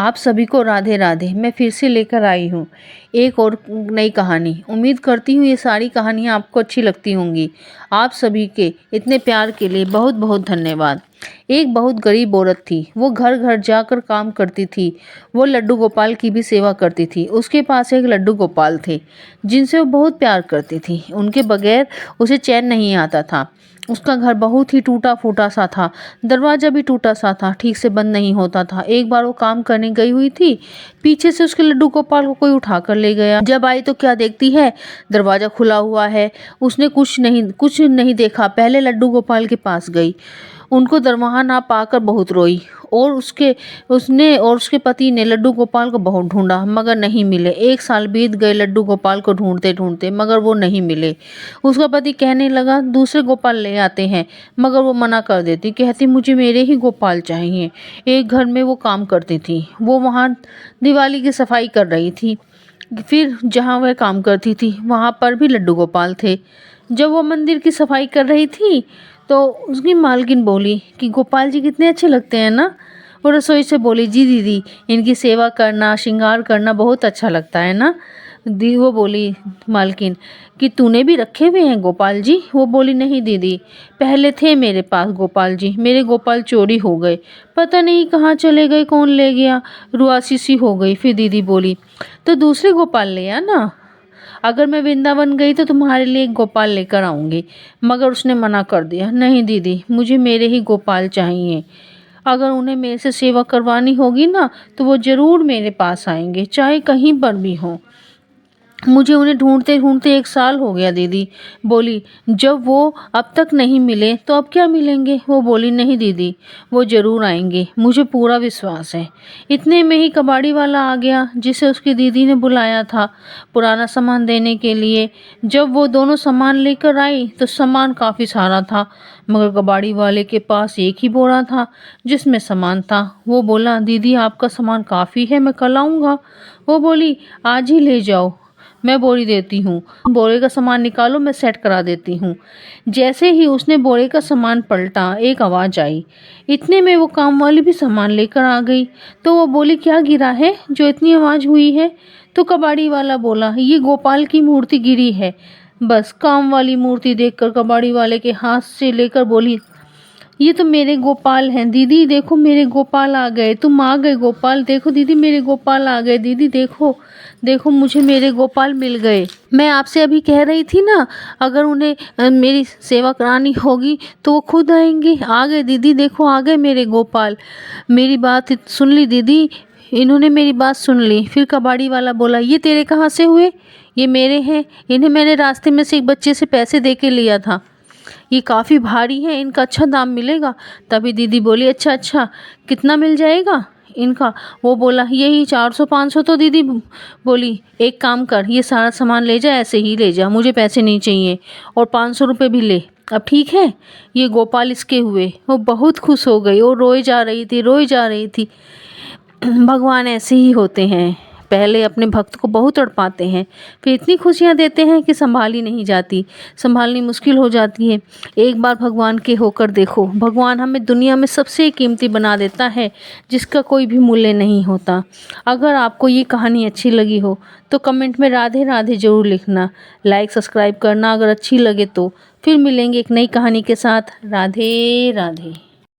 आप सभी को राधे राधे। मैं फिर से लेकर आई हूँ एक और नई कहानी। उम्मीद करती हूँ ये सारी कहानियाँ आपको अच्छी लगती होंगी। आप सभी के इतने प्यार के लिए बहुत बहुत धन्यवाद। एक बहुत गरीब औरत थी। वो घर घर जाकर काम करती थी। वो लड्डू गोपाल की भी सेवा करती थी। उसके पास एक लड्डू गोपाल थे जिनसे वो बहुत प्यार करती थी। उनके बगैर उसे चैन नहीं आता था। उसका घर बहुत ही टूटा फूटा सा था। दरवाज़ा भी टूटा सा था, ठीक से बंद नहीं होता था। एक बार वो काम करने गई हुई थी, पीछे से उसके लड्डू गोपाल को कोई उठा कर ले गया। जब आई तो क्या देखती है, दरवाज़ा खुला हुआ है। उसने कुछ नहीं देखा, पहले लड्डू गोपाल के पास गई। उनको दरवाज़ा ना पाकर बहुत रोई और उसके पति ने लड्डू गोपाल को बहुत ढूंढा मगर नहीं मिले। 1 साल बीत गए लड्डू गोपाल को ढूंढते ढूंढते, मगर वो नहीं मिले। उसका पति कहने लगा दूसरे गोपाल ले आते हैं, मगर वो मना कर देती, कहती मुझे मेरे ही गोपाल चाहिए। एक घर में वो काम करती थी। वो वहाँ दिवाली की सफाई कर रही थी। फिर जहाँ वह काम करती थी वहाँ पर भी लड्डू गोपाल थे। जब वो मंदिर की सफाई कर रही थी तो उसकी मालकिन बोली कि गोपाल जी कितने अच्छे लगते हैं ना। वो रसोई से बोली, जी दीदी, इनकी सेवा करना श्रृंगार करना बहुत अच्छा लगता है ना। दी वो बोली मालकिन कि तूने भी रखे हुए हैं गोपाल जी। वो बोली, नहीं दीदी, पहले थे मेरे पास गोपाल जी, मेरे गोपाल चोरी हो गए, पता नहीं कहाँ चले गए, कौन ले गया, रुआसी सी हो गई। फिर दीदी बोली, तो दूसरे गोपाल ले आना, अगर मैं वृंदावन गई तो तुम्हारे लिए एक गोपाल लेकर आऊँगी। मगर उसने मना कर दिया, नहीं दीदी, मुझे मेरे ही गोपाल चाहिए। अगर उन्हें मेरे से सेवा करवानी होगी ना तो वो ज़रूर मेरे पास आएंगे, चाहे कहीं पर भी हों। मुझे उन्हें ढूंढते ढूंढते 1 साल हो गया। दीदी बोली, जब वो अब तक नहीं मिले तो अब क्या मिलेंगे। वो बोली, नहीं दीदी, वो ज़रूर आएंगे, मुझे पूरा विश्वास है। इतने में ही कबाड़ी वाला आ गया जिसे उसकी दीदी ने बुलाया था पुराना सामान देने के लिए। जब वो दोनों सामान लेकर आई तो सामान काफ़ी सारा था, मगर कबाड़ी वाले के पास एक ही बोरा था जिसमें सामान था। वो बोला, दीदी आपका सामान काफ़ी है, मैं कल आऊँगा। वो बोली, आज ही ले जाओ, मैं बोरी देती हूँ, बोरे का सामान निकालो, मैं सेट करा देती हूँ। जैसे ही उसने बोरे का सामान पलटा, एक आवाज़ आई। इतने में वो काम वाली भी सामान लेकर आ गई। तो वो बोली, क्या गिरा है जो इतनी आवाज़ हुई है। तो कबाड़ी वाला बोला, ये गोपाल की मूर्ति गिरी है। बस काम वाली मूर्ति देखकर कबाड़ी वाले के हाथ से लेकर बोली, ये तो मेरे गोपाल हैं दीदी, देखो मेरे गोपाल आ गए, तुम आ गए गोपाल, देखो दीदी मेरे गोपाल आ गए, दीदी देखो देखो मुझे मेरे गोपाल मिल गए। मैं आपसे अभी कह रही थी ना, अगर उन्हें मेरी सेवा करानी होगी तो वो खुद आएंगे। आ गए दीदी, देखो आ गए मेरे गोपाल। मेरी बात सुन ली दीदी, इन्होंने मेरी बात सुन ली। फिर कबाड़ी वाला बोला, ये तेरे कहाँ से हुए। ये मेरे हैं, इन्हें मैंने रास्ते में से एक बच्चे से पैसे दे के लिया था, ये काफ़ी भारी है, इनका अच्छा दाम मिलेगा। तभी दीदी बोली, अच्छा अच्छा, कितना मिल जाएगा इनका। वो बोला, यही 400-500। तो दीदी बोली, एक काम कर, ये सारा सामान ले जा, ऐसे ही ले जा, मुझे पैसे नहीं चाहिए, और 500 रुपये भी ले। अब ठीक है, ये गोपाल इसके हुए। वो बहुत खुश हो गई और रोई जा रही थी, रोई जा रही थी। भगवान ऐसे ही होते हैं, पहले अपने भक्त को बहुत तड़पाते हैं, फिर इतनी खुशियाँ देते हैं कि संभाली नहीं जाती, संभालनी मुश्किल हो जाती है। एक बार भगवान के होकर देखो, भगवान हमें दुनिया में सबसे कीमती बना देता है जिसका कोई भी मूल्य नहीं होता। अगर आपको ये कहानी अच्छी लगी हो तो कमेंट में राधे राधे ज़रूर लिखना, लाइक सब्सक्राइब करना अगर अच्छी लगे तो। फिर मिलेंगे एक नई कहानी के साथ। राधे राधे।